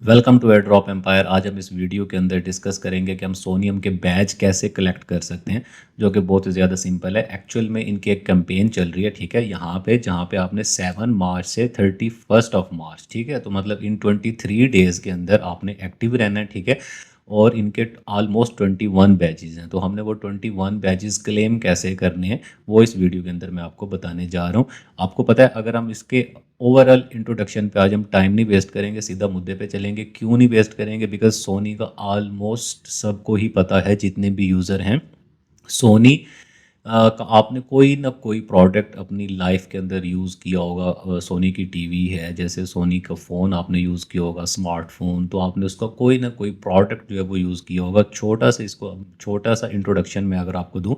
Welcome to air drop empire. आज हम इस वीडियो के अंदर डिस्कस करेंगे कि हम सोनियम के बैच कैसे कलेक्ट कर सकते हैं, जो कि बहुत ही ज़्यादा सिंपल है। एक्चुअल में इनकी एक कैंपेन चल रही है, ठीक है, यहाँ पे जहाँ पे आपने 7 मार्च से 31 मार्च, ठीक है, तो मतलब इन 23 डेज़ के अंदर आपने एक्टिव रहना है, ठीक है। और इनके ऑलमोस्ट 21 बैचेज़ हैं, तो हमने वो 21 बैचेज़ क्लेम कैसे करने हैं वो इस वीडियो के अंदर मैं आपको बताने जा रहा हूँ। आपको पता है, अगर हम इसके ओवरऑल इंट्रोडक्शन पे आज हम टाइम नहीं वेस्ट करेंगे, सीधा मुद्दे पे चलेंगे। क्यों नहीं वेस्ट करेंगे? बिकॉज सोनी का ऑलमोस्ट सबको ही पता है, जितने भी यूज़र हैं। सोनी का आपने कोई ना कोई प्रोडक्ट अपनी लाइफ के अंदर यूज़ किया होगा। सोनी की टीवी है, जैसे सोनी का फ़ोन आपने यूज़ किया होगा, स्मार्टफोन, तो आपने उसका कोई ना कोई प्रोडक्ट जो है वो यूज़ किया होगा। छोटा सा इंट्रोडक्शन में अगर आपको दूं,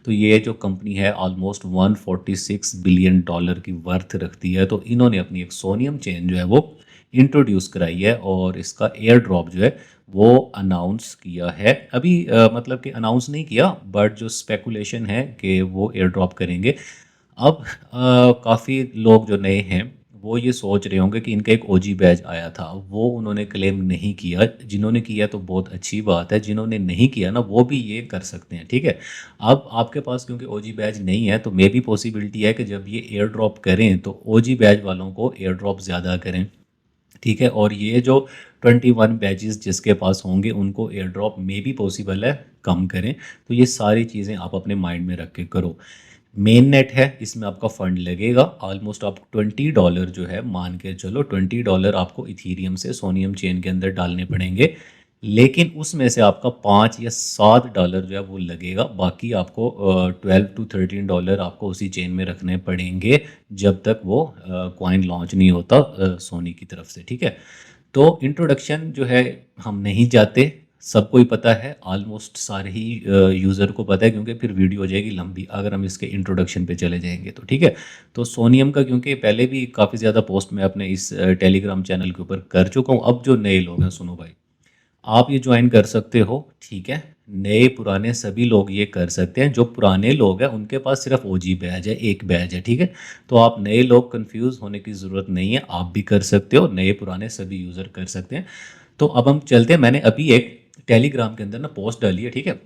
तो ये जो कंपनी है ऑलमोस्ट $146 बिलियन की वर्थ रखती है। तो इन्होंने अपनी एक सोनियम चेन जो है वो इंट्रोड्यूस कराई है, और इसका एयर ड्रॉप जो है वो अनाउंस किया है अभी। मतलब कि अनाउंस नहीं किया, बट जो स्पेकुलेशन है कि वो एयर ड्रॉप करेंगे। अब काफ़ी लोग जो नए हैं वो ये सोच रहे होंगे कि इनका एक ओजी बैच आया था, वो उन्होंने क्लेम नहीं किया। जिन्होंने किया तो बहुत अच्छी बात है, जिन्होंने नहीं किया ना वो भी ये कर सकते हैं, ठीक है। अब आपके पास क्योंकि ओजी बैच नहीं है, तो मे भी पॉसिबिलिटी है कि जब ये एयर ड्रॉप करें तो ओजी बैच वालों को एयर ड्रॉप ज़्यादा करें, ठीक है। और ये जो 21 बैचेस जिसके पास होंगे उनको एयर ड्रॉप में भी पॉसिबल है कम करें। तो ये सारी चीज़ें आप अपने माइंड में रख के करो। मेन नेट है, इसमें आपका फंड लगेगा ऑलमोस्ट। आप $20 जो है, मान के चलो $20 आपको इथीरियम से सोनियम चेन के अंदर डालने पड़ेंगे। लेकिन उसमें से आपका $5 या $7 जो है वो लगेगा। बाकी आपको 12 to 13 डॉलर आपको उसी चेन में रखने पड़ेंगे, जब तक वो कॉइन लॉन्च नहीं होता सोनी की तरफ से, ठीक है। तो इंट्रोडक्शन जो है हम नहीं जाते, सबको ही पता है, ऑलमोस्ट सारे ही यूज़र को पता है, क्योंकि फिर वीडियो हो जाएगी लंबी अगर हम इसके इंट्रोडक्शन पे चले जाएंगे तो, ठीक है। तो सोनियम का क्योंकि पहले भी काफ़ी ज़्यादा पोस्ट मैं अपने इस टेलीग्राम चैनल के ऊपर कर चुका हूँ। अब जो नए लोग हैं, सुनो भाई, आप ये ज्वाइन कर सकते हो, ठीक है। नए पुराने सभी लोग ये कर सकते हैं। जो पुराने लोग हैं उनके पास सिर्फ ओजी बैज है, एक बैज है, ठीक है। तो आप नए लोग कंफ्यूज होने की ज़रूरत नहीं है, आप भी कर सकते हो, नए पुराने सभी यूज़र कर सकते हैं। तो अब हम चलते हैं। मैंने अभी एक टेलीग्राम के अंदर ना पोस्ट डाली है, ठीक है।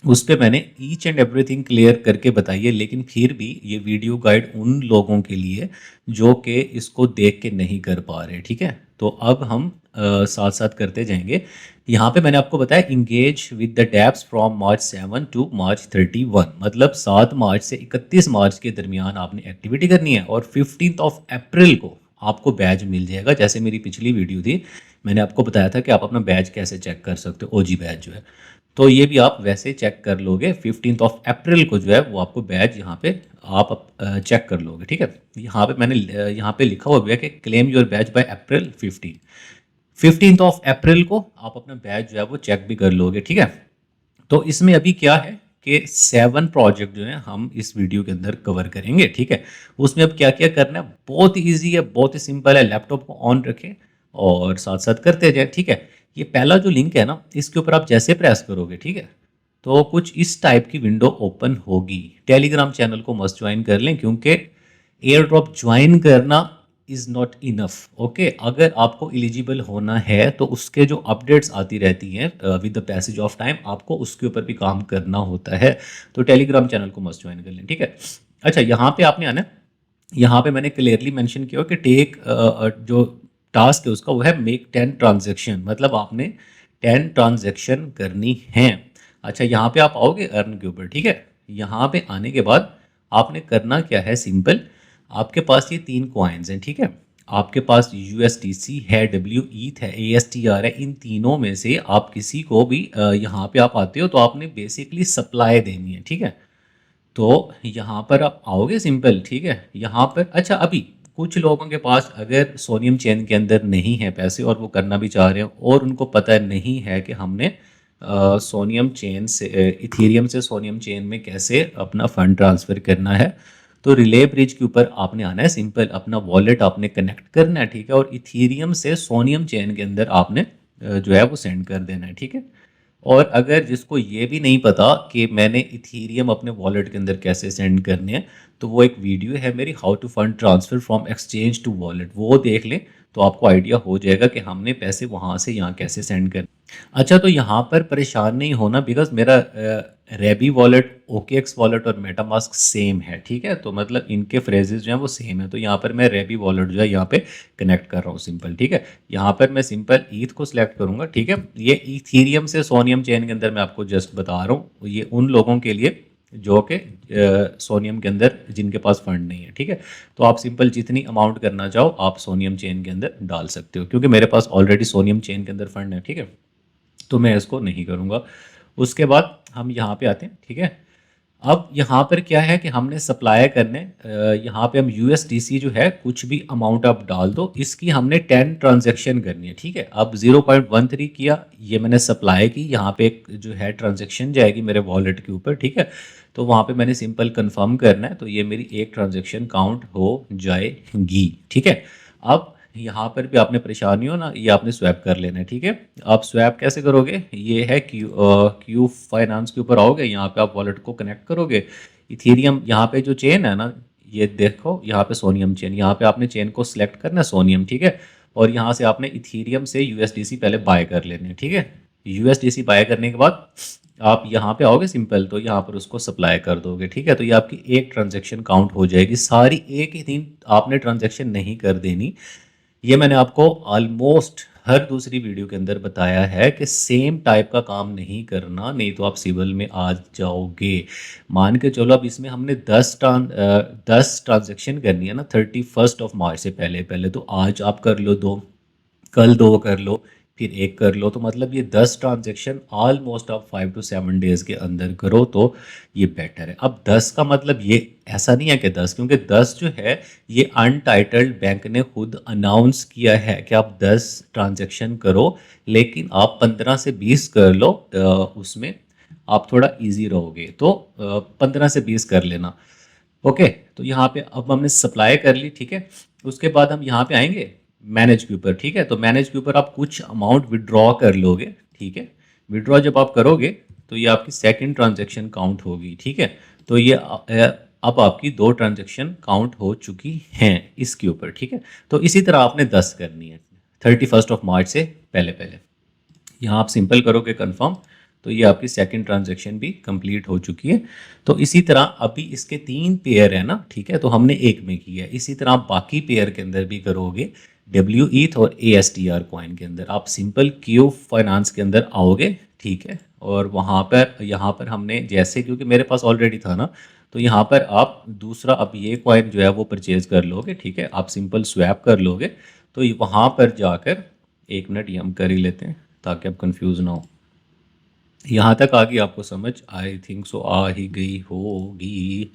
उस पे मैंने ईच एंड एवरीथिंग क्लियर करके बताई है, लेकिन फिर भी ये वीडियो गाइड उन लोगों के लिए जो कि इसको देख के नहीं कर पा रहे, ठीक है। तो अब हम साथ साथ करते जाएंगे। यहाँ पे मैंने आपको बताया engage with the dapps from March 7 to March 31, मतलब 7 मार्च से 31 मार्च के दरमियान आपने एक्टिविटी करनी है, और 15 अप्रैल को आपको बैज मिल जाएगा। जैसे मेरी पिछली वीडियो थी, मैंने आपको बताया था कि आप अपना बैज कैसे चेक कर सकते हो, ओजी बैज जो है। तो ये भी आप वैसे चेक कर लोगे। 15 अप्रैल को जो है वो आपको बैज यहाँ पे आप चेक कर लोगे, ठीक है। यहाँ पे मैंने यहाँ पे लिखा हुआ भी है कि claim your batch by April 15। 15 अप्रैल को आप अपना बैच जो है वो चेक भी कर लोगे, ठीक है। तो इसमें अभी क्या है कि 7 प्रोजेक्ट जो है हम इस वीडियो के अंदर कवर करेंगे, ठीक है। उसमें अब क्या क्या करना है, बहुत ही ईजी है, बहुत ही सिंपल है। लैपटॉप को ऑन रखें और साथ साथ करते जाए, ठीक है। ये पहला जो लिंक है ना, इसके ऊपर आप जैसे प्रेस करोगे, ठीक है, तो कुछ इस टाइप की विंडो ओपन होगी। टेलीग्राम चैनल को मस्ट ज्वाइन कर लें, क्योंकि एयर ड्रॉप ज्वाइन करना इज़ नॉट इनफ, ओके। अगर आपको एलिजिबल होना है तो उसके जो अपडेट्स आती रहती हैं with the passage of time, आपको उसके ऊपर भी काम करना होता है। तो टेलीग्राम चैनल को मस्ट ज्वाइन कर लें, ठीक है। अच्छा, यहाँ पे आपने आना है। यहाँ पे मैंने क्लियरली मेंशन किया कि टेक जो टास्क है उसका वो है मेक 10 ट्रांजेक्शन, मतलब आपने 10 ट्रांजेक्शन करनी है। अच्छा, यहाँ पे आप आओगे अर्न के ऊपर, ठीक है। यहाँ पे आने के बाद आपने करना क्या है, सिंपल। आपके पास ये 3 कॉइन्स हैं, ठीक है। आपके पास USDC है, डब्ल्यू ईथ है, ASTR है। इन तीनों में से आप किसी को भी यहाँ पे आप आते हो तो आपने बेसिकली सप्लाई देनी है, ठीक है। तो यहाँ पर आप आओगे, सिंपल, ठीक है। यहाँ पर अच्छा, अभी कुछ लोगों के पास अगर सोनियम चेन के अंदर नहीं है पैसे और वो करना भी चाह रहे हैं, और उनको पता नहीं है कि हमने सोनियम चेन से इथीरियम से सोनियम चेन में कैसे अपना फंड ट्रांसफ़र करना है, तो रिले ब्रिज के ऊपर आपने आना है। सिंपल अपना वॉलेट आपने कनेक्ट करना है, ठीक है, और इथीरियम से सोनियम चेन के अंदर आपने जो है वो सेंड कर देना है, ठीक है। और अगर जिसको ये भी नहीं पता कि मैंने इथीरियम अपने वॉलेट के अंदर कैसे सेंड करने हैं, तो वो एक वीडियो है मेरी, how to fund transfer from exchange to wallet, वो देख लें तो आपको आइडिया हो जाएगा कि हमने पैसे वहाँ से यहाँ कैसे सेंड करने। अच्छा, तो यहाँ पर परेशान नहीं होना, बिकॉज़ मेरा रेबी वॉलेट, ओकेएक्स वॉलेट और मेटामास्क सेम है, ठीक है? तो मतलब इनके फ्रेजेस जो हैं वो सेम है। तो यहाँ पर मैं रेबी वॉलेट जो है यहाँ पे कनेक्ट कर रहा हूँ सिंपल, ठीक है? यहाँ पर मैं सिंपल ईथ को सिलेक्ट करूँगा, ठीक है? ये इथीरियम से सोनियम चेन के अंदर मैं आपको जस्ट बता रहा हूँ, ये उन लोगों के लिए जो कि सोनियम के अंदर जिनके पास फंड नहीं है, ठीक है? तो आप सिंपल जितनी अमाउंट करना चाहो आप सोनियम चेन के अंदर डाल सकते हो, क्योंकि मेरे पास ऑलरेडी सोनियम चेन के अंदर फंड है, ठीक है? तो मैं इसको नहीं करूँगा। उसके बाद हम यहाँ पे आते हैं, ठीक है? अब यहाँ पर क्या है कि हमने सप्लाई करने, यहाँ पे हम यूएसडीसी जो है कुछ भी अमाउंट आप डाल दो, इसकी हमने 10 ट्रांजैक्शन करनी है, ठीक है? अब 0.13 किया, ये मैंने सप्लाई की, यहाँ पे एक जो है ट्रांजैक्शन जाएगी मेरे वॉलेट के ऊपर, ठीक है? तो वहाँ पे मैंने सिंपल कंफर्म करना है, तो ये मेरी एक ट्रांजैक्शन काउंट हो जाएगी, ठीक है? अब यहाँ पर भी आपने परेशानी हो ना, ये आपने स्वैप कर लेना है, ठीक है? आप स्वैप कैसे करोगे? ये है क्यू फाइनेंस के ऊपर आओगे, यहाँ पे आप वॉलेट को कनेक्ट करोगे। इथेरियम यहाँ पे जो चेन है ना, ये देखो यहाँ पे सोनियम चेन, यहाँ पे आपने चेन को सिलेक्ट करना है सोनियम, ठीक है? और यहाँ से आपने इथेरियम से यूएसडीसी पहले बाय कर लेने हैं, ठीक है? यूएसडीसी बाय करने के बाद आप यहाँ पे आओगे सिंपल, तो यहाँ पर उसको सप्लाई कर दोगे, ठीक है? तो ये आपकी एक ट्रांजेक्शन काउंट हो जाएगी, सारी एक ही दिन आपने ट्रांजेक्शन नहीं कर देनी। ये मैंने आपको ऑलमोस्ट हर दूसरी वीडियो के अंदर बताया है कि सेम टाइप का काम नहीं करना, नहीं तो आप सिविल में आ जाओगे। मान के चलो अब इसमें हमने 10 ट्रांजेक्शन करनी है ना 31 मार्च से पहले पहले, तो आज आप कर लो 2, कल 2 कर लो, फिर 1 कर लो, तो मतलब ये 10 ट्रांजैक्शन ऑलमोस्ट आप 5 टू 7 डेज़ के अंदर करो तो ये बेटर है। अब 10 का मतलब ये ऐसा नहीं है कि 10, क्योंकि 10 जो है ये अनटाइटल्ड बैंक ने खुद अनाउंस किया है कि आप 10 ट्रांजैक्शन करो, लेकिन आप 15 से 20 कर लो, उसमें आप थोड़ा ईजी रहोगे, तो 15 से 20 कर लेना। ओके, तो यहाँ पे अब हमने सप्लाई कर ली, ठीक है? उसके बाद हम यहाँ पे आएंगे मैनेज के ऊपर, ठीक है? तो मैनेज के ऊपर आप कुछ अमाउंट विड्रॉ कर लोगे, ठीक है? विड्रॉ जब आप करोगे तो ये आपकी सेकंड ट्रांजैक्शन काउंट होगी, ठीक है? तो ये अब आपकी 2 ट्रांजैक्शन काउंट हो चुकी हैं इसके ऊपर, ठीक है? तो इसी तरह आपने 10 करनी है 31 मार्च से पहले पहले। यहाँ आप सिंपल करोगे कंफर्म, तो ये आपकी सेकंड ट्रांजैक्शन भी कंप्लीट हो चुकी है। तो इसी तरह अभी इसके 3 पेयर है ना, ठीक है? तो हमने एक में किया है, इसी तरह आप बाकी पेयर के अंदर भी करोगे, डब्ल्यू ईथ और A S T R coin के अंदर आप सिंपल क्यू फाइनेंस के अंदर आओगे, ठीक है? और वहाँ पर यहाँ पर हमने जैसे, क्योंकि मेरे पास ऑलरेडी था ना, तो यहाँ पर आप दूसरा अब ये कॉइन जो है वो परचेज कर लोगे, ठीक है? आप सिंपल स्वैप कर लोगे, तो वहाँ पर जाकर 1 मिनट ये हम कर ही लेते हैं ताकि आप कंफ्यूज ना हो। यहाँ तक आ गई आपको समझ? आई थिंक सो आ ही गई होगी।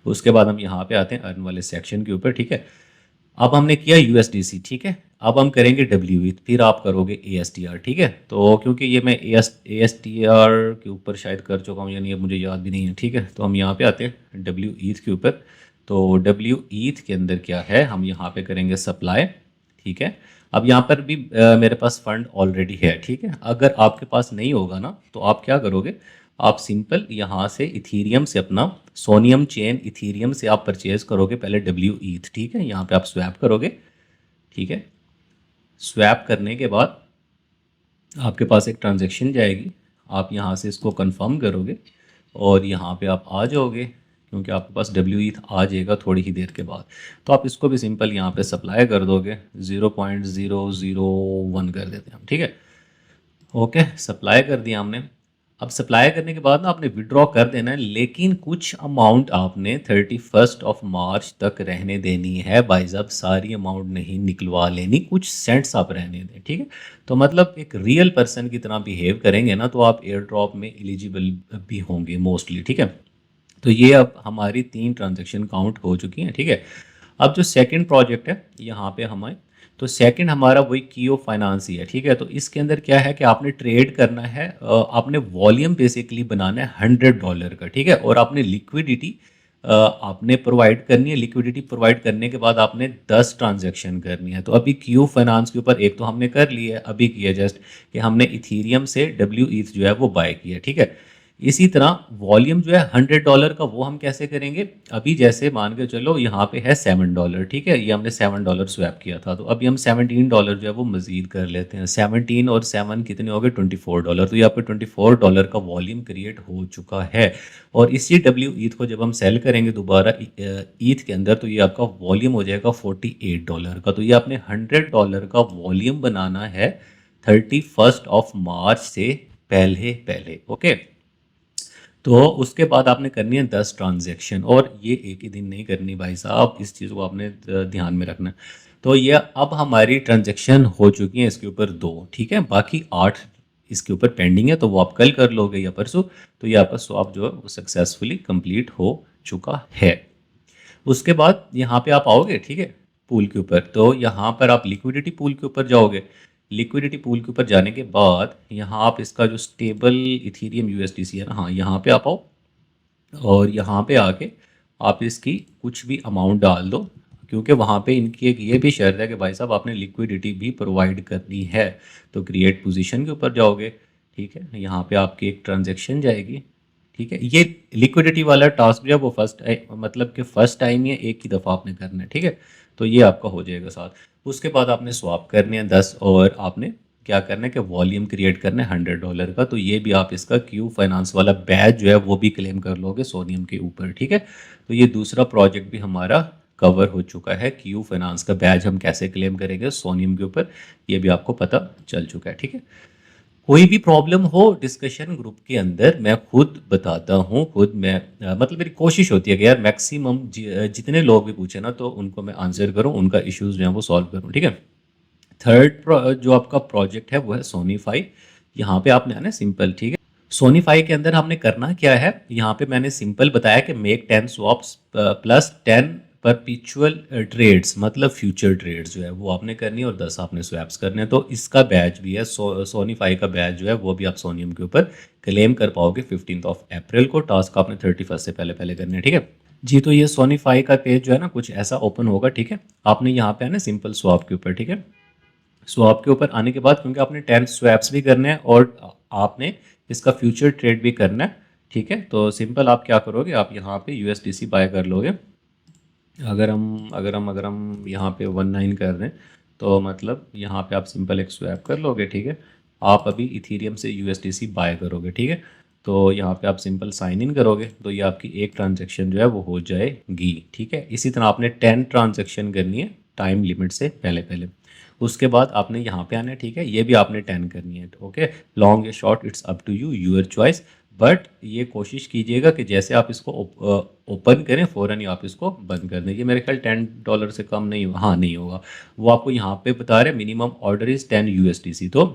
उसके बाद हम यहाँ पे आते हैं अर्न वाले सेक्शन के ऊपर, ठीक है? अब हमने किया यूएसडीसी, ठीक है? अब हम करेंगे डब्ल्यू ईथ, फिर आप करोगे ए एस टी आर, ठीक है? तो क्योंकि ये मैं ए एस टी आर के ऊपर शायद कर चुका हूँ, यानी अब मुझे याद भी नहीं है, ठीक है? तो हम यहाँ पे आते हैं डब्ल्यू ईथ के ऊपर। तो डब्ल्यू ईथ के अंदर क्या है, हम यहाँ पे करेंगे सप्लाई, ठीक है? अब यहाँ पर भी मेरे पास फंड ऑलरेडी है, ठीक है? अगर आपके पास नहीं होगा ना, तो आप क्या करोगे, आप सिंपल यहाँ से इथीरियम से अपना सोनियम चेन इथीरियम से आप परचेज करोगे पहले डब्ल्यू ईथ, ठीक है? यहाँ पे आप स्वैप करोगे, ठीक है? स्वैप करने के बाद आपके पास एक ट्रांजैक्शन जाएगी, आप यहाँ से इसको कंफर्म करोगे और यहाँ पे आप आ जाओगे, क्योंकि आपके पास डब्ल्यू ईथ आ जाएगा थोड़ी ही देर के बाद। तो आप इसको भी सिंपल यहाँ पे सप्लाई कर दोगे, 0.001 कर देते हैं हम, ठीक है? ओके, सप्लाई कर दिया हमने। अब सप्लाई करने के बाद ना आपने विड्रॉ कर देना है, लेकिन कुछ अमाउंट आपने 31 मार्च तक रहने देनी है भाई साहब, सारी अमाउंट नहीं निकलवा लेनी, कुछ सेंट्स आप रहने दें, ठीक है? तो मतलब एक रियल पर्सन की तरह बिहेव करेंगे ना, तो आप एयर ड्रॉप में एलिजिबल भी होंगे मोस्टली, ठीक है? तो ये अब हमारी 3 ट्रांजेक्शन काउंट हो चुकी हैं, ठीक है? अब जो सेकंड प्रोजेक्ट है यहाँ पे हमारे, तो सेकंड हमारा वही कियो फाइनेंस ही है, ठीक है? तो इसके अंदर क्या है कि आपने ट्रेड करना है, आपने वॉल्यूम बेसिकली बनाना है $100 का, ठीक है? और आपने लिक्विडिटी आपने प्रोवाइड करनी है, लिक्विडिटी प्रोवाइड करने के बाद आपने 10 ट्रांजैक्शन करनी है। तो अभी क्यू फाइनेंस के ऊपर एक तो हमने कर ली है, अभी की है जस्ट, कि हमने इथीरियम से डब्ल्यू ईथ जो है वो बाय किया, ठीक है। इसी तरह वॉल्यूम जो है $100 का, वो हम कैसे करेंगे? अभी जैसे मान के चलो यहाँ पे है $7, ठीक है, ये हमने $7 स्वैप किया था, तो अभी हम $17 जो है वो मजीद कर लेते हैं। 17 और 7 कितने हो गए? $24। तो ये आपको $24 का वॉल्यूम क्रिएट हो चुका है। और इसी डब्ल्यू ईथ को जब हम सेल करेंगे दोबारा ईथ के अंदर, तो ये आपका वॉल्यूम हो जाएगा $48 का। तो ये आपने $100 का वॉल्यूम बनाना है 31 मार्च से पहले पहले, ओके। तो उसके बाद आपने करनी है 10 ट्रांजैक्शन, और ये एक ही दिन नहीं करनी भाई साहब, इस चीज़ को आपने ध्यान में रखना है। तो ये अब हमारी ट्रांजैक्शन हो चुकी हैं इसके ऊपर 2, ठीक है, बाकी 8 इसके ऊपर पेंडिंग है, तो वो आप कल कर लोगे या परसों। तो ये आपका स्वैप जो है वो सक्सेसफुली कंप्लीट हो चुका है। उसके बाद यहाँ पे आप आओगे, ठीक है, पूल के ऊपर। तो यहाँ पर आप लिक्विडिटी पूल के ऊपर जाओगे। लिक्विडिटी पूल के ऊपर जाने के बाद यहाँ आप इसका जो स्टेबल इथीरियम यूएसडीसी है ना, हाँ, यहाँ पे आप आओ, और यहाँ पे आके आप इसकी कुछ भी अमाउंट डाल दो, क्योंकि वहाँ पे इनकी एक ये भी शर्त है कि भाई साहब आपने लिक्विडिटी भी प्रोवाइड करनी है। तो क्रिएट पोजीशन के ऊपर जाओगे, ठीक है, यहाँ पे आपकी एक ट्रांजेक्शन जाएगी, ठीक है। ये लिक्विडिटी वाला टास्क जो है वो मतलब कि फर्स्ट टाइम ये एक ही दफ़ा आपने करना है, ठीक है। तो ये आपका हो जाएगा साथ। उसके बाद आपने स्वैप करने हैं 10, और आपने क्या करना है कि वॉल्यूम क्रिएट करना है $100 का। तो ये भी आप इसका क्यू फाइनेंस वाला बैच जो है वो भी क्लेम कर लोगे सोनियम के ऊपर, ठीक है। तो ये दूसरा प्रोजेक्ट भी हमारा कवर हो चुका है। क्यू फाइनेंस का बैच हम कैसे क्लेम करेंगे सोनियम के ऊपर, ये भी आपको पता चल चुका है, ठीक है। कोई भी प्रॉब्लम हो डिस्कशन ग्रुप के अंदर मैं खुद बताता हूँ, खुद मैं मतलब मेरी कोशिश होती है कि यार मैक्सिमम जितने लोग भी पूछे ना, तो उनको मैं आंसर करूँ, उनका इश्यूज जो है वो सॉल्व करूँ, ठीक है। थर्ड जो आपका प्रोजेक्ट है वो है सोनीफाई। यहाँ पे आपने आना सिंपल, ठीक है। सोनीफाई के अंदर हमने करना क्या है, यहाँ पे मैंने सिंपल बताया कि make 10 swaps plus 10 perpetual trades, मतलब फ्यूचर ट्रेड्स जो है वो आपने करनी है, और 10 आपने स्वैप्स करने हैं। तो इसका बैच भी है, सोनीफाई का बैच जो है वो भी आप सोनियम के ऊपर क्लेम कर पाओगे 15 अप्रैल को। टास्क आपने 31 से पहले पहले करने हैं, ठीक है जी। तो ये सोनीफाई का पेज जो है ना कुछ ऐसा ओपन होगा, ठीक है। आपने यहाँ पे आना सिंपल स्वैप के ऊपर, ठीक है। स्वैप के ऊपर आने के बाद, क्योंकि आपने 10 स्वैप्स भी करने हैं और आपने इसका फ्यूचर ट्रेड भी करना है, ठीक है। तो सिंपल आप क्या करोगे, आप यहाँ पे यूएसडीसी बाय कर लोगे। अगर हम यहाँ पे 19 कर दें, तो मतलब यहाँ पे आप सिंपल एक स्वैप कर लोगे, ठीक है। आप अभी इथीरियम से यूएसडीसी बाय करोगे, ठीक है। तो यहाँ पे आप सिंपल साइन इन करोगे, तो ये आपकी एक ट्रांजेक्शन जो है वो हो जाएगी, ठीक है। इसी तरह आपने 10 ट्रांजेक्शन करनी है टाइम लिमिट से पहले पहले। उसके बाद आपने यहाँ पे आना है, ठीक है, ये भी आपने 10 करनी है, ओके। लॉन्ग या short it's up to you, your choice. But ये कोशिश कीजिएगा कि जैसे आप इसको ओपन करें फ़ौरन ही आप इसको बंद कर दें। ये मेरे ख्याल $10 से कम नहीं होगा, हाँ नहीं होगा। वो आपको यहाँ पे बता रहे मिनिमम ऑर्डर इज़ 10 यूएसडीसी। तो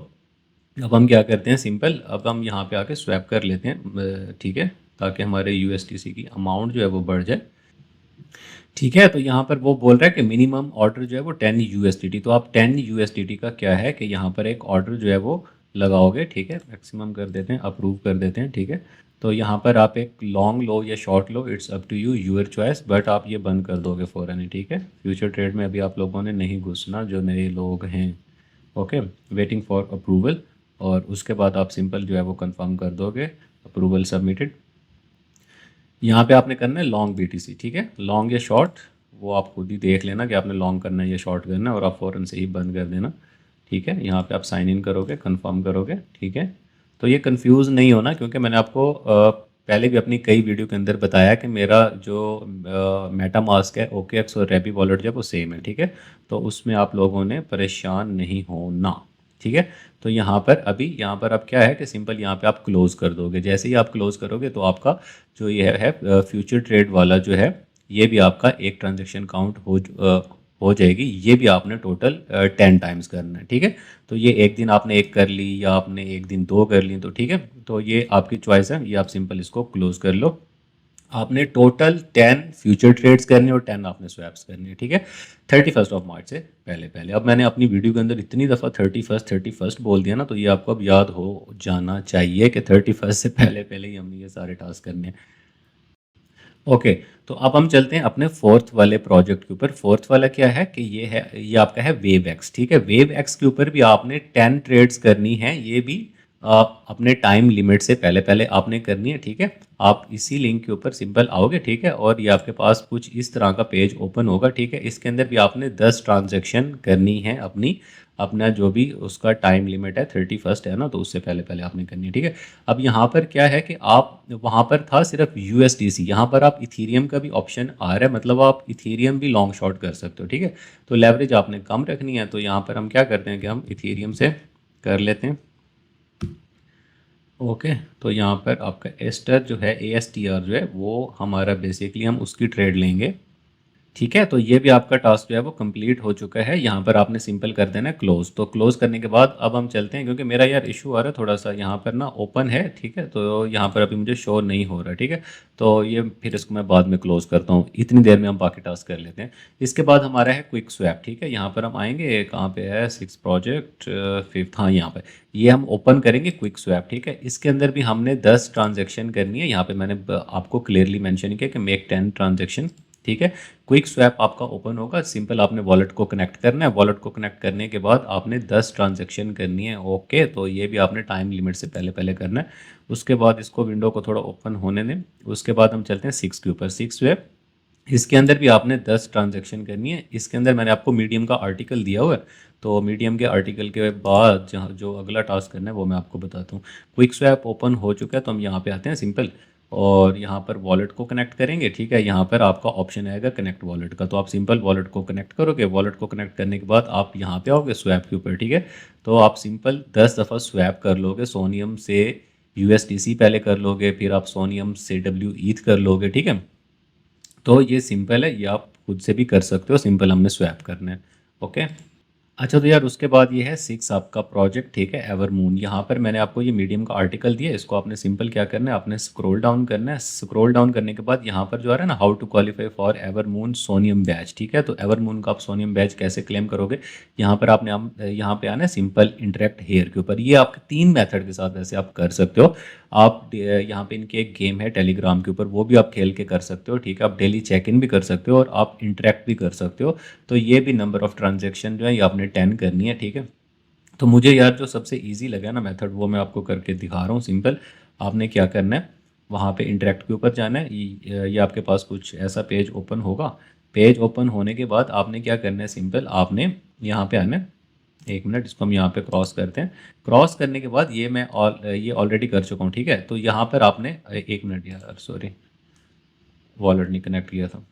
अब हम क्या करते हैं सिंपल, अब हम यहाँ पे आके स्वैप कर लेते हैं, ठीक है, ताकि हमारे यूएसडीसी की अमाउंट जो है वो बढ़ जाए, ठीक है। तो यहाँ पर वो बोल रहा है कि मिनिमम ऑर्डर जो है वो 10 यूएसडीटी। तो आप 10 यूएसडीटी का क्या है कि यहाँ पर एक ऑर्डर जो है वो लगाओगे, ठीक है। मैक्सिमम कर देते हैं, अप्रूव कर देते हैं, ठीक है। तो यहाँ पर आप एक लॉन्ग लो या शॉर्ट लो, it's up to you, your choice. But आप ये बंद कर दोगे फ़ौरन ही, ठीक है। फ्यूचर ट्रेड में अभी आप लोगों ने नहीं घुसना, जो नए लोग हैं, ओके। वेटिंग फॉर अप्रूवल, और उसके बाद आप सिंपल जो है वो कंफर्म कर दोगे, अप्रूवल सबमिटेड। यहाँ पे आपने करना है लॉन्ग बीटीसी, ठीक है। लॉन्ग या शॉर्ट वो आप खुद ही देख लेना कि आपने लॉन्ग करना है या शॉर्ट करना है, और आप फ़ौरन से ही बंद कर देना, ठीक है। यहाँ पे आप साइन इन करोगे, कंफर्म करोगे, ठीक है। तो ये कंफ्यूज नहीं होना, क्योंकि मैंने आपको पहले भी अपनी कई वीडियो के अंदर बताया कि मेरा जो मेटा मास्क है, OKX और रेपी वॉलेट जो है वो सेम है, ठीक है। तो उसमें आप लोगों ने परेशान नहीं होना, ठीक है। तो यहाँ पर अभी यहाँ पर अब क्या है कि सिंपल यहाँ पे आप क्लोज़ कर दोगे। जैसे ही आप क्लोज़ करोगे तो आपका जो ये है फ्यूचर ट्रेड वाला जो है, ये भी आपका एक ट्रांजेक्शन काउंट हो जाएगी। ये भी आपने टोटल 10 टाइम्स करना है, ठीक है। तो ये एक दिन आपने एक कर ली या आपने एक दिन 2 कर ली, तो ठीक है। तो ये आपकी चॉइस है, ये आप सिंपल इसको क्लोज़ कर लो। आपने टोटल 10 फ्यूचर ट्रेड्स करने और 10 आपने स्वैप्स करनी है, ठीक है। 31 से पहले पहले। अब मैंने अपनी वीडियो के अंदर इतनी दफ़ा 31 बोल दिया ना, तो ये आपको अब याद हो जाना चाहिए कि 31 से पहले पहले ही हमने ये सारे टास्क करने हैं। ओके, तो अब हम चलते हैं अपने फोर्थ वाले प्रोजेक्ट के ऊपर। फोर्थ वाला क्या है कि ये आपका है वेव एक्स, ठीक है। वेव एक्स के ऊपर भी आपने 10 ट्रेड्स करनी है, ये भी अपने टाइम लिमिट से पहले पहले आपने करनी है, ठीक है। आप इसी लिंक के ऊपर सिंपल आओगे, ठीक है, और ये आपके पास कुछ इस तरह का पेज ओपन होगा, ठीक है। इसके अंदर भी आपने 10 ट्रांजेक्शन करनी है अपनी, अपना जो भी उसका टाइम लिमिट है 31 है ना, तो उससे पहले पहले आपने करनी है, ठीक है। अब यहाँ पर क्या है कि आप वहाँ पर था सिर्फ यूएसडीसी, यहाँ पर आप इथीरियम का भी ऑप्शन आ रहा है, मतलब आप इथीरियम भी लॉन्ग शॉर्ट कर सकते हो, ठीक है। तो लेवरेज आपने कम रखनी है, तो यहाँ पर हम क्या करते हैं कि हम इथीरियम से कर लेते हैं। ओके, तो यहाँ पर आपका एस्टर जो है, ASTR जो है, वो हमारा बेसिकली हम उसकी ट्रेड लेंगे, ठीक है। तो ये भी आपका टास्क जो है वो कंप्लीट हो चुका है। यहाँ पर आपने सिंपल कर देना है क्लोज। तो क्लोज करने के बाद अब हम चलते हैं, क्योंकि मेरा यार इशू आ रहा है थोड़ा सा, यहाँ पर ना ओपन है, ठीक है, तो यहाँ पर अभी मुझे शो नहीं हो रहा, ठीक है। तो ये फिर इसको मैं बाद में क्लोज करता हूँ, इतनी देर में हम बाकी टास्क कर लेते हैं। इसके बाद हमारा है क्विक स्वैप, ठीक है। यहाँ पर हम आएंगे, कहाँ पे है 6 प्रोजेक्ट, 5th, हाँ यहाँ पर ये हम ओपन करेंगे क्विक स्वैप, ठीक है। इसके अंदर भी हमने 10 ट्रांजेक्शन करनी है। यहाँ पे मैंने आपको क्लियरली मेंशन किया कि मेक 10 ट्रांजेक्शन, ठीक है। क्विक स्वैप आपका ओपन होगा, सिंपल आपने वॉलेट को कनेक्ट करना है। वॉलेट को कनेक्ट करने के बाद आपने 10 ट्रांजेक्शन करनी है, ओके। तो ये भी आपने टाइम लिमिट से पहले पहले करना है। उसके बाद इसको विंडो को थोड़ा ओपन होने दें। उसके बाद हम चलते हैं 6 के ऊपर, 6 स्वैप। इसके अंदर भी आपने 10 ट्रांजेक्शन करनी है। इसके अंदर मैंने आपको मीडियम का आर्टिकल दिया हुआ है, तो मीडियम के आर्टिकल के बाद जहाँ जो अगला टास्क करना है वो मैं आपको बताता हूँ। क्विक स्वैप ओपन हो चुका है, तो हम यहाँ पे आते हैं सिंपल, और यहाँ पर वॉलेट को कनेक्ट करेंगे, ठीक है। यहाँ पर आपका ऑप्शन आएगा कनेक्ट वॉलेट का, तो आप सिंपल वॉलेट को कनेक्ट करोगे। वॉलेट को कनेक्ट करने के बाद आप यहाँ पे आओगे स्वैप के ऊपर, ठीक है। तो आप सिंपल 10 दफ़ा स्वैप कर लोगे। सोनियम से USDC पहले कर लोगे, फिर आप सोनियम से WETH कर लोगे, ठीक है। तो ये सिंपल है, ये आप खुद से भी कर सकते हो, सिंपल हमने स्वैप करना है, ओके। अच्छा, तो यार उसके बाद ये है 6 आपका प्रोजेक्ट, ठीक है, एवरमून। यहाँ पर मैंने आपको ये मीडियम का आर्टिकल दिया है, इसको आपने सिंपल क्या करना है, आपने स्क्रॉल डाउन करना है। स्क्रॉल डाउन करने के बाद यहाँ पर जो आ रहा है ना, हाउ टू क्वालिफाई फॉर एवरमून सोनियम बैच, ठीक है। तो एवरमून का आप सोनियम बैच कैसे क्लेम करोगे, यहाँ पर आपने यहाँ पे आना है सिंपल इंटरेक्ट हेयर के ऊपर। ये आपके 3 मेथड के साथ वैसे आप कर सकते हो। आप यहाँ पे इनकी एक गेम है टेलीग्राम के ऊपर, वो भी आप खेल के कर सकते हो, ठीक है। आप डेली चेक इन भी कर सकते हो और आप इंटरेक्ट भी कर सकते हो। तो ये भी नंबर ऑफ़ ट्रांजेक्शन जो है ये आपने 10 करनी है, ठीक है। तो मुझे यार जो सबसे ईज़ी लगा ना मेथड, वो मैं आपको करके दिखा रहा हूँ सिंपल। आपने क्या करना है, वहाँ पे इंटरेक्ट के ऊपर जाना है। ये आपके पास कुछ ऐसा पेज ओपन होगा। पेज ओपन होने के बाद आपने क्या करना है, सिंपल आपने यहाँ पे आना है। 1 मिनट, इसको हम यहाँ पे क्रॉस करते हैं। क्रॉस करने के बाद ये ऑलरेडी कर चुका हूँ, ठीक है। तो यहाँ पर आपने 1 मिनट यार, सॉरी, वॉलेट नहीं कनेक्ट किया था।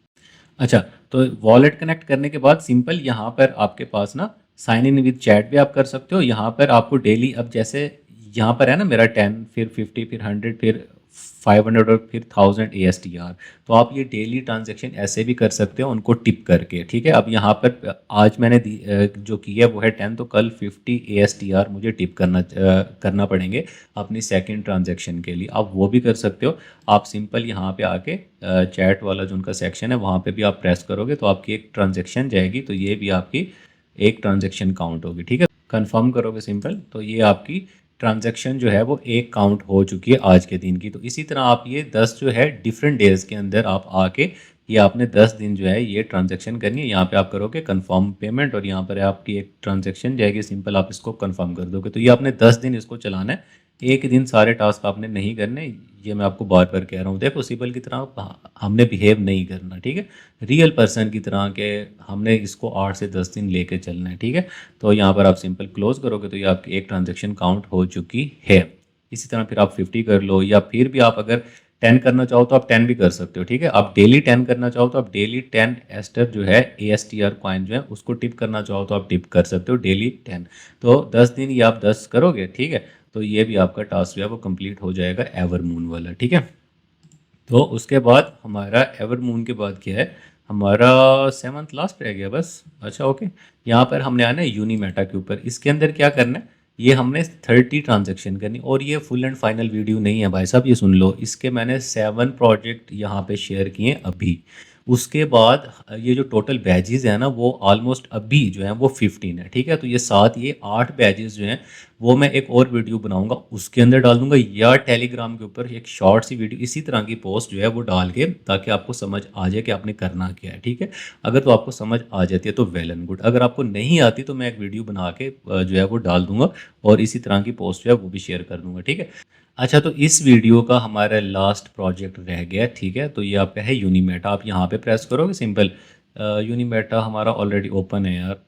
अच्छा, तो वॉलेट कनेक्ट करने के बाद सिंपल यहाँ पर आपके पास ना साइन इन विद चैट भी आप कर सकते हो। यहाँ पर आपको डेली, अब जैसे यहाँ पर है ना मेरा 10, फिर 50, फिर 100, फिर 500 और फिर 1000 ASTR। तो आप ये डेली ट्रांजेक्शन ऐसे भी कर सकते हो उनको टिप करके, ठीक है। अब यहाँ पर आज मैंने जो किया है वो है 10, तो कल 50 ASTR मुझे टिप करना पड़ेंगे अपनी सेकंड ट्रांजेक्शन के लिए। आप वो भी कर सकते हो। आप सिंपल यहाँ पे आके चैट वाला जो उनका सेक्शन है वहाँ पे भी आप प्रेस करोगे तो आपकी एक ट्रांजेक्शन जाएगी, तो ये भी आपकी एक ट्रांजेक्शन काउंट होगी, ठीक है। कंफर्म करोगे सिंपल, तो ये आपकी ट्रांजेक्शन जो है वो एक काउंट हो चुकी है आज के दिन की। तो इसी तरह आप ये 10 जो है डिफरेंट डेज़ के अंदर आप आके ये आपने 10 दिन जो है ये ट्रांजेक्शन करनी है। यहाँ पे आप करोगे कंफर्म पेमेंट और यहाँ पर आपकी एक ट्रांजेक्शन जाएगी, सिंपल आप इसको कंफर्म कर दोगे। तो ये आपने 10 दिन इसको चलाना है, एक दिन सारे टास्क आपने नहीं करने। ये मैं आपको बार बार कह रहा हूँ, देखो सिंपल की तरह हमने बिहेव नहीं करना, ठीक है। रियल पर्सन की तरह के हमने इसको 8 से 10 दिन लेके चलना है, ठीक है। तो यहाँ पर आप सिंपल क्लोज करोगे तो ये आपकी एक ट्रांजेक्शन काउंट हो चुकी है। इसी तरह फिर आप 50 कर लो, या फिर भी आप अगर 10 करना चाहो तो आप 10 भी कर सकते हो, ठीक है। आप डेली 10 करना चाहो तो आप डेली 10 एस्टर जो है ASTR कॉइन जो है उसको टिप करना चाहो तो आप टिप कर सकते हो डेली 10। तो 10 दिन ये आप 10 करोगे, ठीक है। तो ये भी आपका टास्क जो है वो कंप्लीट हो जाएगा एवरमून वाला, ठीक है। तो उसके बाद हमारा एवरमून के बाद क्या है, हमारा 7th लास्ट रह गया बस। अच्छा, ओके, यहाँ पर हमने आना है यूनीमेटा के ऊपर। इसके अंदर क्या करना है, ये हमने 30 ट्रांजेक्शन करनी, और ये फुल एंड फाइनल वीडियो नहीं है भाई साहब, ये सुन लो। इसके मैंने 7 प्रोजेक्ट यहाँ पे शेयर किए अभी, उसके बाद ये जो टोटल बैजेस हैं ना वो ऑलमोस्ट अभी जो है वो 15 है, ठीक है। तो ये साथ ये 8 बैजेस जो हैं वो मैं एक और वीडियो बनाऊंगा उसके अंदर डाल दूंगा, या टेलीग्राम के ऊपर एक शॉर्ट सी वीडियो इसी तरह की पोस्ट जो है वो डाल के, ताकि आपको समझ आ जाए कि आपने करना क्या है, ठीक है। अगर तो आपको समझ आ जाती है तो वेल एंड गुड, अगर आपको नहीं आती तो मैं एक वीडियो बना के जो है वो डाल दूंगा और इसी तरह की पोस्ट जो है वो भी शेयर कर दूंगा, ठीक है। अच्छा, तो इस वीडियो का हमारा लास्ट प्रोजेक्ट रह गया, ठीक है। तो ये आपका है यूनीमेटा, आप यहाँ पे प्रेस करोगे सिंपल, यूनीमेटा हमारा ऑलरेडी ओपन है यार।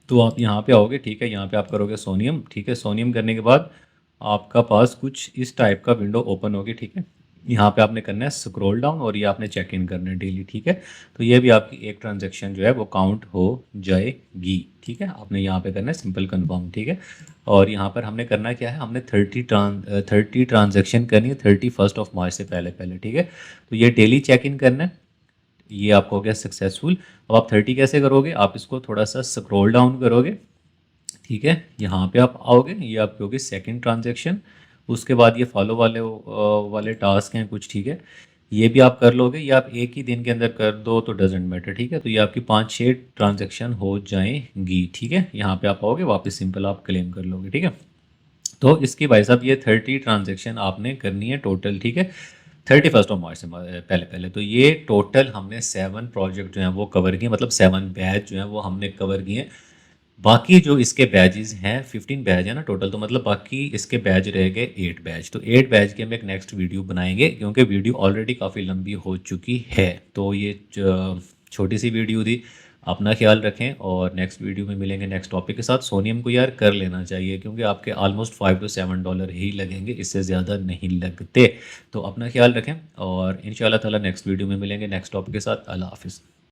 तो आप यहाँ पे आओगे, ठीक है, यहाँ पे आप करोगे सोनियम, ठीक है। सोनियम करने के बाद आपका पास कुछ इस टाइप का विंडो ओपन होगी, ठीक है। यहाँ पे आपने करना है स्क्रॉल डाउन और ये आपने चेक इन करना है डेली, ठीक है। तो ये भी आपकी एक ट्रांजेक्शन जो है वो काउंट हो जाएगी, ठीक है। आपने यहाँ पे करना है सिंपल कन्फर्म, ठीक है। और यहाँ पर हमने करना क्या है, हमने 30 ट्रांजेक्शन करनी है 31 मार्च से पहले पहले, ठीक है। तो ये डेली चेक इन करना है, ये आपको हो गया सक्सेसफुल। अब आप 30 कैसे करोगे, आप इसको थोड़ा सा स्क्रॉल डाउन करोगे, ठीक है। यहाँ पे आप आओगे, ये आपकी होगी सेकंड ट्रांजैक्शन। उसके बाद ये फॉलो वाले टास्क हैं कुछ, ठीक है। ये भी आप कर लोगे, ये आप एक ही दिन के अंदर कर दो तो डजेंट मैटर, ठीक है। तो ये आपकी 5-6 ट्रांजैक्शन हो जाएंगी, ठीक है। यहाँ पे आप आओगे वापस सिंपल आप क्लेम कर लोगे, ठीक है। तो इसकी भाई साहब ये 30 ट्रांजैक्शन आपने करनी है टोटल, ठीक है। 31 मार्च से पहले पहले। तो ये टोटल हमने 7 प्रोजेक्ट जो हैं वो कवर किए, मतलब 7 बैच जो हैं वो हमने कवर किए। बाकी जो इसके बैजेस हैं 15 बैच है ना टोटल, तो मतलब बाकी इसके बैच रह गए 8 बैच। तो 8 बैच की हम एक नेक्स्ट वीडियो बनाएंगे, क्योंकि वीडियो ऑलरेडी काफ़ी लंबी हो चुकी है। तो ये छोटी सी वीडियो थी। अपना ख्याल रखें और नेक्स्ट वीडियो में मिलेंगे नेक्स्ट टॉपिक के साथ। सोनियम को यार कर लेना चाहिए, क्योंकि आपके ऑलमोस्ट $5 to $7 ही लगेंगे, इससे ज़्यादा नहीं लगते। तो अपना ख्याल रखें और इंशाल्लाह ताला नेक्स्ट वीडियो में मिलेंगे नेक्स्ट टॉपिक के साथ। अल्लाह हाफिज़।